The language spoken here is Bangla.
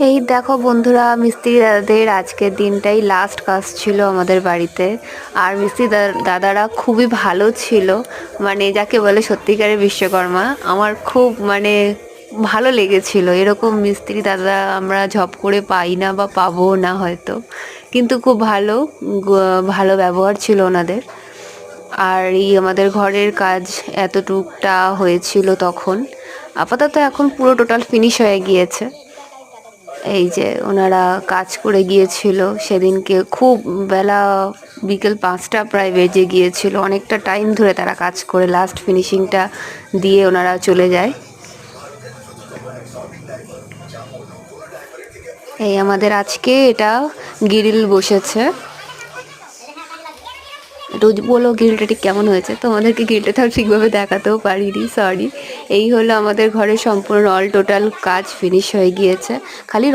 এই দেখো বন্ধুরা, মিস্ত্রি দাদাদের আজকের দিনটাই লাস্ট কাজ ছিল আমাদের বাড়িতে। আর মিস্ত্রি দাদারা খুবই ভালো ছিল, মানে যাকে বলে সত্যিকারের বিশ্বকর্মা। আমার খুব ভালো লেগেছিল। এরকম মিস্ত্রি দাদা আমরা ঝপ করে পাই না বা পাবো না হয়তো, কিন্তু খুব ভালো ব্যবহার ছিল ওনাদের। আর এই আমাদের ঘরের কাজ এতটুকটা হয়েছিল তখন। আপাতত এখন পুরো টোটাল ফিনিশ হয়ে গিয়েছে। এই যে ওনারা কাজ করে গিয়েছিল সেদিনকে, খুব বেলা বিকেল 5টা প্রায় বেজে গিয়েছিল। অনেকটা টাইম ধরে তারা কাজ করে লাস্ট ফিনিশিংটা দিয়ে ওনারা চলে যায়। এই আমাদের আজকে এটা গ্রিল বসেছে। একটু বলো গ্রিলটা ঠিক কেমন হয়েছে। তোমাদেরকে গ্রিলটা তাও ঠিকভাবে দেখাতেও পারিনি, সরি। এই হলো আমাদের ঘরের সম্পূর্ণ অল টোটাল কাজ ফিনিশ হয়ে গিয়েছে, খালি রং